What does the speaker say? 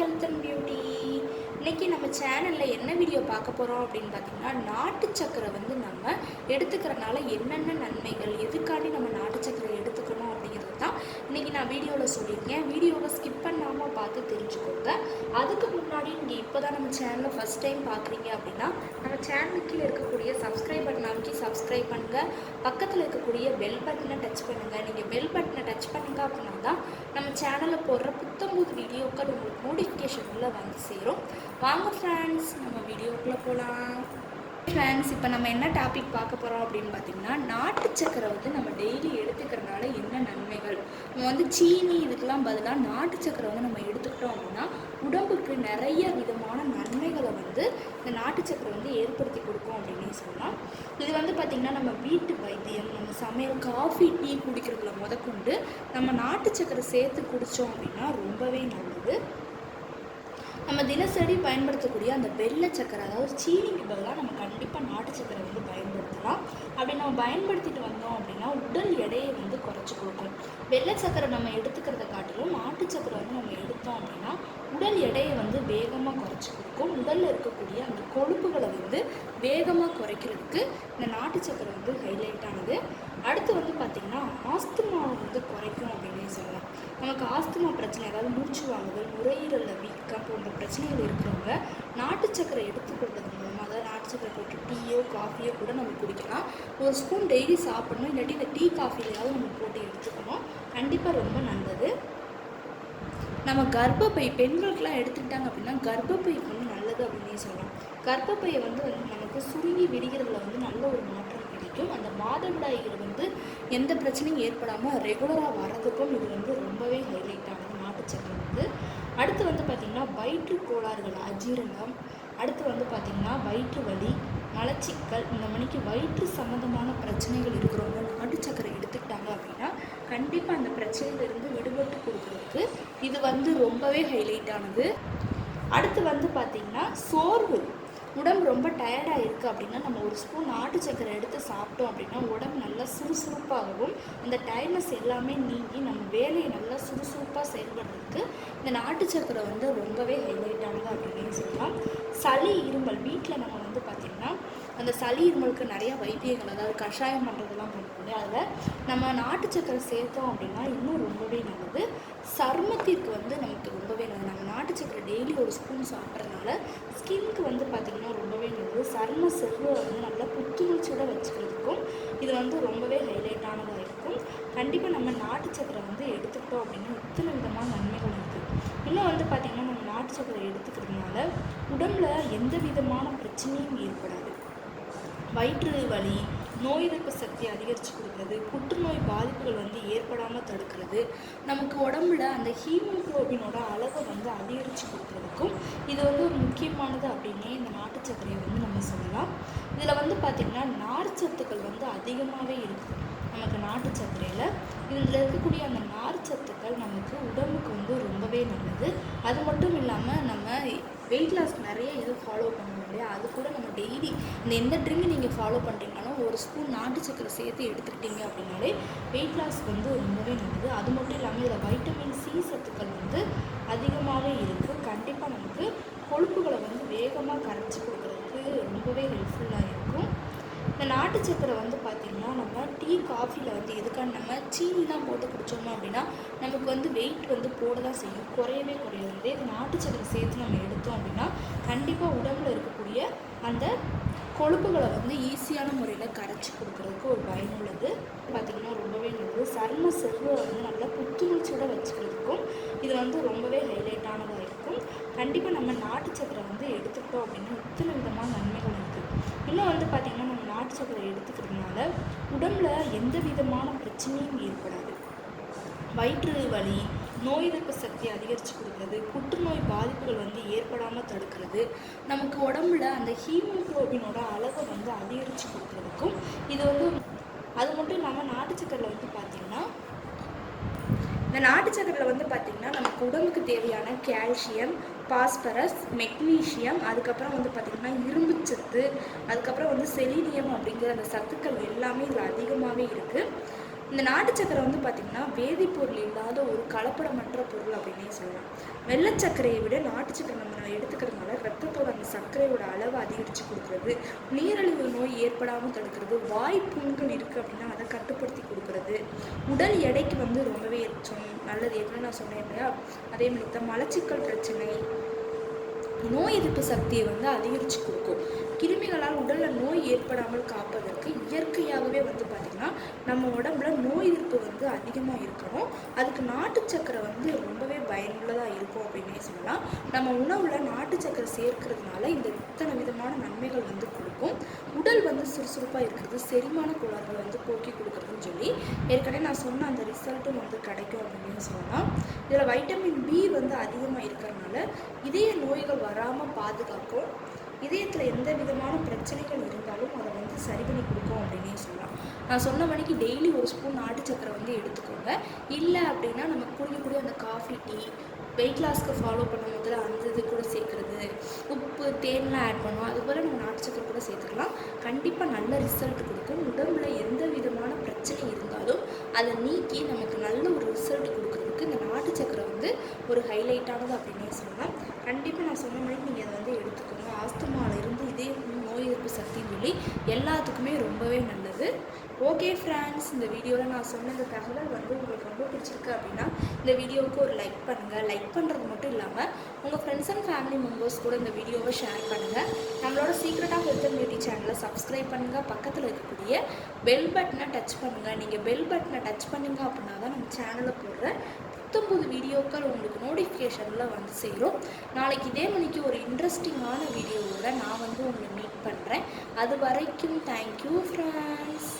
Health and beauty. இன்றைக்கி நம்ம சேனலில் என்ன வீடியோ பார்க்க போகிறோம் அப்படின்னு பார்த்தீங்கன்னா, நாட்டு சக்கரை வந்து நம்ம எடுத்துக்கிறனால என்னென்ன நன்மைகள், எதுக்காண்டி நம்ம நாட்டு சக்கரை எடுத்துக்கணும் அப்படிங்கிறது தான் இன்றைக்கி நான் வீடியோவில் சொல்லியிருக்கேன். வீடியோவை ஸ்கிப் பண்ணாமல் பார்த்து தெரிஞ்சுக்கோங்க. அதுக்கு முன்னாடி நீங்கள் இப்போ தான் நம்ம சேனலை ஃபஸ்ட் டைம் பார்க்குறீங்க அப்படின்னா, நம்ம சேனலுக்கு இருக்கக்கூடிய சப்ஸ்கிரைப் பட்டன் அமைக்கி சப்ஸ்கிரைப் பண்ணுங்கள். பக்கத்தில் இருக்கக்கூடிய பெல் பட்டனை டச் பண்ணுங்கள். நீங்கள் பெல் பட்டனை டச் பண்ணுங்க அப்படின்னா தான் நம்ம சேனலில் போடுற புத்தம்புது வீடியோக்கள் உங்களுக்கு நோட்டிஃபிகேஷனில் வந்து சேரும். வாங்க ஃப்ரெண்ட்ஸ், நம்ம வீடியோக்குள்ளே போகலாம். ஃப்ரெண்ட்ஸ், இப்போ நம்ம என்ன டாபிக் பார்க்க போகிறோம் அப்படின்னு பார்த்தீங்கன்னா, நாட்டு சக்கரை வந்து நம்ம டெய்லி எடுத்துக்கிறதுனால என்ன நன்மைகள். நம்ம வந்து சீனி இதுக்கெல்லாம் பதிலாக நாட்டு சக்கரை வந்து நம்ம எடுத்துக்கிட்டோம் அப்படின்னா உடம்புக்கு நிறைய விதமான நன்மைகளை வந்து இந்த நாட்டு சக்கரை வந்து ஏற்படுத்தி கொடுக்கும் அப்படின்னு சொல்லலாம். இது வந்து பார்த்திங்கன்னா நம்ம வீட்டு வைத்தியம், நம்ம சமையல், காஃபி, டீ குடிக்கிறதுல முதற்கொண்டு நம்ம நாட்டு சக்கரை சேர்த்து குடித்தோம் அப்படின்னா ரொம்பவே நல்லது. நம்ம தினசரி பயன்படுத்தக்கூடிய அந்த வெள்ளை சக்கரை, அதாவது சீனிக்கு பதிலாக நம்ம கண்டிப்பாக நாட்டு சக்கரை வந்து பயன்படுத்தலாம். அப்படி நம்ம பயன்படுத்திட்டு வந்தோம் அப்படின்னா உடல் எடையை வந்து குறைச்சி கொடுக்கும். வெள்ளை சக்கரை நம்ம எடுத்துக்கிறத காட்டிலும் நாட்டு சக்கரை வந்து நம்ம எடுத்தோம் அப்படின்னா உடல் எடையை வந்து வேகமாக குறைச்சி கொடுக்கும். உடலில் இருக்கக்கூடிய அந்த கொழுப்புகளை வந்து வேகமாக குறைக்கிறதுக்கு இந்த நாட்டு சக்கரை வந்து ஹைலைட் ஆனது. அடுத்து வந்து பார்த்திங்கன்னா ஆஸ்துமாவை வந்து குறைக்கும் அப்படின்னு சொல்லலாம். நமக்கு ஆஸ்துமா பிரச்சனை, அதாவது மூச்சு வாங்குதல், நுரையீரலில் வீக்கம் போன்ற பிரச்சனைகள் இருக்கிறவங்க நாட்டு சக்கரை எடுத்துக்கொள்வது மூலமாக, அதாவது நாட்டு சக்கரை போட்டு டீயோ காஃபியோ கூட நம்ம குடிக்கலாம். ஒரு ஸ்பூன் டெய்லி சாப்பிடணும். இல்லாட்டி இந்த டீ காஃபிலையாவது நம்ம போட்டு எடுத்துக்கணும். கண்டிப்பாக ரொம்ப நல்லது. நம்ம கர்ப்பப்பை பெண்களுக்கெலாம் எடுத்துக்கிட்டாங்க அப்படின்னா கர்ப்பப்பைக்கு வந்து நல்லது அப்படின்னே சொல்லலாம். கர்ப்பப்பையை வந்து நமக்கு சுருங்கி விடுகிறதுல வந்து நல்ல ஒரு மாற்றம் கிடைக்கும். அந்த மாதவிடாய்கள் வந்து எந்த பிரச்சனையும் ஏற்படாமல் ரெகுலராக வர்றதுக்கும் இது வந்து ரொம்பவே ஹைலைட் ஆனது நாட்டு சக்கரை வந்து. அடுத்து வந்து பார்த்திங்கன்னா வயிற்று கோளாறுகள், அஜீரணம், அடுத்து வந்து பார்த்திங்கன்னா வயிற்று வலி, மலச்சிக்கல், இந்த மணிக்கு வயிற்று சம்மந்தமான பிரச்சனைகள் இருக்கிறவங்க நாட்டு சக்கரை எடுத்துக்கிட்டாங்க அப்படின்னா கண்டிப்பாக அந்த பிரச்சனையிலிருந்து விடுபட்டு கொடுக்குறதுக்கு இது வந்து ரொம்பவே ஹைலைட் ஆனது. அடுத்து வந்து பார்த்திங்கன்னா சோர்வு, உடம்பு ரொம்ப டயர்டாக இருக்குது அப்படின்னா நம்ம ஒரு ஸ்பூன் நாட்டு சக்கரை எடுத்து சாப்பிட்டோம் அப்படின்னா உடம்பு நல்லா சுறுசுறுப்பாகவும் அந்த டயர்ட்னஸ் எல்லாமே நீங்கி நம்ம வேலையை நல்லா சுறுசுறுப்பாக செயல்படுறதுக்கு இந்த நாட்டு சக்கரை வந்து ரொம்பவே ஹைலைட் ஆனது அப்படின்னு சொல்லலாம். சளி, இருமல், வீட்டில் நம்ம வந்து பார்த்திங்கன்னா அந்த சளி இருமலுக்கு நிறையா வைத்தியங்கள், அதாவது கஷாயம் பண்ணுறதெல்லாம் பண்ணுவோம். அதில் நம்ம நாட்டு சக்கரை சேர்த்தோம் அப்படின்னா இன்னும் ரொம்பவே நல்லது. சருமத்திற்கு வந்து நமக்கு ரொம்பவே நல்லது. நம்ம நாட்டு சக்கரை டெய்லி ஒரு ஸ்பூன் சாப்பிட்றதுனால ஸ்கின்க்கு வந்து பார்த்திங்கன்னா ரொம்பவே நல்லது. சரும செல்வை வந்து நல்லா புத்துணர்ச்சியோட வச்சுக்கிறதுக்கும் இது வந்து ரொம்பவே ஹைலைட்டானதாக இருக்கும். கண்டிப்பாக நம்ம நாட்டு சக்கரை வந்து எடுத்துக்கிட்டோம் அப்படின்னா இத்தனை விதமான நன்மைகள் இருக்குது. இன்னும் வந்து பார்த்திங்கன்னா நம்ம நாட்டு சக்கரை எடுத்துக்கிறதுனால உடம்புல எந்த விதமான பிரச்சனையும் ஏற்படாது. வயிற்று வலி, நோய் எதிர்ப்பு சக்தி அதிகரித்து கொடுக்குறது, புற்றுநோய் பாதிப்புகள் வந்து ஏற்படாமல் தடுக்கிறது, நமக்கு உடம்புல அந்த ஹீமோகுளோபினோட அளவை வந்து அதிகரித்து கொடுக்குறதுக்கும் இது வந்து ஒரு முக்கியமானது அப்படின்னே இந்த நாட்டு சர்க்கரையை வந்து நம்ம சொல்லலாம். இதில் வந்து பார்த்திங்கன்னா நார்ச்சத்துக்கள் வந்து அதிகமாகவே இருக்குது நமக்கு நாட்டு சர்க்கரையில். இதில் இருக்கக்கூடிய அந்த நார்ச்சத்துக்கள் நமக்கு உடம்புக்கு வந்து ரொம்பவே நல்லது. அது மட்டும் இல்லாமல் நம்ம வெயிட் லாஸ் நிறைய இது ஃபாலோ பண்ணுவோம் இல்லையா, அது கூட நம்ம டெய்லி இந்த எந்த ட்ரிங்க் நீங்கள் ஃபாலோ பண்ணுறீங்கனாலும் ஒரு ஸ்பூன் நாட்டு சக்கரை சேர்த்து எடுத்துக்கிட்டீங்க அப்படின்னாலே வெயிட் லாஸ் வந்து ரொம்பவே நல்லது. அது மட்டும் இல்லாமல் இதில் வைட்டமின் சி சத்துக்கள் வந்து அதிகமாகவே இருக்குது. கண்டிப்பாக நமக்கு கொழுப்புகளை வந்து வேகமாக கரைச்சி கொடுக்குறதுக்கு ரொம்பவே ஹெல்ப்ஃபுல்லாக இருக்கும். இந்த நாட்டு சக்கரை வந்து பார்த்திங்கன்னா நம்ம டீ காஃபியில் வந்து எதுக்கான நம்ம சீனிலாம் போட்டு குடித்தோம் அப்படின்னா நமக்கு வந்து வெயிட் வந்து போட தான் செய்யும், குறையவே குறையாது. இது நாட்டு சக்கரை சேர்த்து நம்ம எடுத்தோம் அப்படின்னா கண்டிப்பாக உடம்புல இருக்கக்கூடிய அந்த கொழுப்புகளை வந்து ஈஸியான முறையில் கரைச்சி கொடுக்குறதுக்கு ஒரு பயனுள்ளது. பார்த்திங்கன்னா ரொம்பவே நல்லது. சரும செல்வை வந்து நல்லா புத்துணர்ச்சியோட வச்சுக்கிறதுக்கும் இது வந்து ரொம்பவே ஹைலைட்டானதாக இருக்கும். கண்டிப்பாக நம்ம நாட்டு சக்கரை வந்து எடுத்துக்கிட்டோம் அப்படின்னா இத்தனை விதமான நன்மைகள் இருக்குது. இன்னும் வந்து பார்த்திங்கன்னா நம்ம நாட்டு சக்கரை எடுத்துக்கிறதுனால உடம்புல எந்த விதமான பிரச்சனையும் ஏற்படாது. வயிற்று வலி, நோய் எதிர்ப்பு சக்தி அதிகரித்து கொடுக்குறது, புற்றுநோய் பாதிப்புகள் வந்து ஏற்படாமல் தடுக்கிறது, நமக்கு உடம்புல அந்த ஹீமோகுளோபினோட அளவை வந்து அதிகரித்து கொடுக்குறதுக்கும் இது வந்து. அது மட்டும் இல்லாமல் நாட்டு சக்கரையில் வந்து பார்த்திங்கன்னா இந்த நாட்டு சக்கரையில் வந்து பார்த்திங்கன்னா நமக்கு உடம்புக்கு தேவையான கால்சியம், பாஸ்பரஸ், மெக்னீஷியம், அதுக்கப்புறம் வந்து பார்த்திங்கன்னா இரும்புச்சத்து, அதுக்கப்புறம் வந்து செலீனியம் அப்படிங்கிற அந்த சத்துக்கள் எல்லாமே இதில் அதிகமாகவே இருக்குது. இந்த நாட்டு சக்கரை வந்து பார்த்திங்கன்னா வேதிப்பொருள் இல்லாத ஒரு கலப்படமற்ற பொருள் அப்படின்னே சொல்லலாம். வெள்ளை சர்க்கரையை விட நாட்டு சக்கரை நம்ம எடுத்துக்கிறதுனால ரத்தத்தோட அந்த சர்க்கரையோட அளவு அதிகரித்து கொடுக்குறது, நீரிழிவு நோய் ஏற்படாமல் தடுக்கிறது, வாய் புண்கள் இருக்குது அப்படின்னா அதை கட்டுப்படுத்தி கொடுக்குறது, உடல் எடைக்கு வந்து ரொம்பவே நல்லது. ஏற்கனவே நான் சொன்னேன் இல்லையா, அதே மாதிரி தான் மலச்சிக்கல் பிரச்சனை, நோய் எதிர்ப்பு சக்தியை வந்து அதிகரித்து கொடுக்கும். கிருமிகளால் உடலில் நோய் ஏற்படாமல் காப்பதற்கு இயற்கையாகவே வந்து பார்த்திங்கன்னா நம்ம உடம்புல நோய் எதிர்ப்பு வந்து அதிகமாக இருக்கணும். அதுக்கு நாட்டு சக்கரை வந்து ரொம்பவே பயனுள்ளதாக இருக்கும் அப்படின்னே சொல்லலாம். நம்ம உணவில் நாட்டு சக்கரை சேர்க்கிறதுனால இந்த இத்தனை விதமான நன்மைகள் வந்து கொடுக்கும். உடல் வந்து சுறுசுறுப்பாக இருக்கிறது, செரிமான கோளாறுகளை வந்து போக்கி கொடுக்குறதுன்னு சொல்லி ஏற்கனவே நான் சொன்ன அந்த ரிசல்ட்டும் வந்து கிடைக்கும் அப்படின்னு சொல்லலாம். இதில் வைட்டமின் பி வந்து அதிகமாக இருக்கிறதுனால இதய நோய்கள் வராமல் பாதுகாக்கும். இதயத்தில் எந்த விதமான பிரச்சனைகள் இருந்தாலும் அதை வந்து சரி பண்ணி கொடுக்கும் அப்படின்னே சொல்லலாம். நான் சொன்ன மணிக்கு டெய்லி ஒரு ஸ்பூன் நாட்டு சக்கரை வந்து எடுத்துக்கோங்க. இல்லை அப்படின்னா நம்ம குடிக்கக்கூடிய அந்த காஃபி, டீ, வெயிட் லாஸ்க்கு ஃபாலோ பண்ணும் போது அந்த இது கூட சேர்க்குறது, உப்பு, தேன்லாம் ஆட் பண்ணுவோம். அதுபோல் நம்ம நாட்டு சக்கரை கூட சேர்த்துக்கலாம். கண்டிப்பாக நல்ல ரிசல்ட் கொடுக்கும். உடம்புல எந்த விதமான பிரச்சனை இருந்தாலும் அதை நீக்கி நமக்கு நல்ல ஒரு ரிசல்ட் கொடுக்குறதுக்கு இந்த நாட்டு சக்கரை வந்து ஒரு ஹைலைட்டானது அப்படின்னே சொல்லலாம். கண்டிப்பாக நான் சொன்ன மாதிரி நீங்கள் அதை வந்து எடுத்துக்கோங்க. ஆஸ்துமாவில் இருந்து இதே நோய் எதிர்ப்பு சக்தின்னு சொல்லி எல்லாத்துக்குமே ரொம்பவே நல்லது. ஓகே ஃப்ரெண்ட்ஸ், இந்த வீடியோவில் நான் சொன்ன இந்த தகவல் வந்து உங்களுக்கு ரொம்ப பிடிச்சிருக்கு அப்படின்னா இந்த வீடியோவுக்கு ஒரு லைக் பண்ணுங்கள். லைக் பண்ணுறது மட்டும் இல்லாமல் உங்கள் ஃப்ரெண்ட்ஸ் அண்ட் ஃபேமிலி மெம்பர்ஸ் கூட இந்த வீடியோவை ஷேர் பண்ணுங்கள். நம்மளோட secret of health and beauty சேனலை சப்ஸ்கிரைப் பண்ணுங்கள். பக்கத்தில் இருக்கக்கூடிய பெல் பட்டனை டச் பண்ணுங்கள். நீங்கள் பெல் பட்டனை டச் பண்ணுங்க அப்படின்னா தான் நம்ம சேனலில் போடுற 19 வீடியோக்கள் உங்களுக்கு நோட்டிஃபிகேஷனில் வந்து சேரும். நாளைக்கு இதே மணிக்கு ஒரு இன்ட்ரெஸ்டிங்கான வீடியோவோட நான் வந்து உங்களை மீட் பண்ணுறேன். அது வரைக்கும் தேங்க்யூ ஃப்ரெண்ட்ஸ்.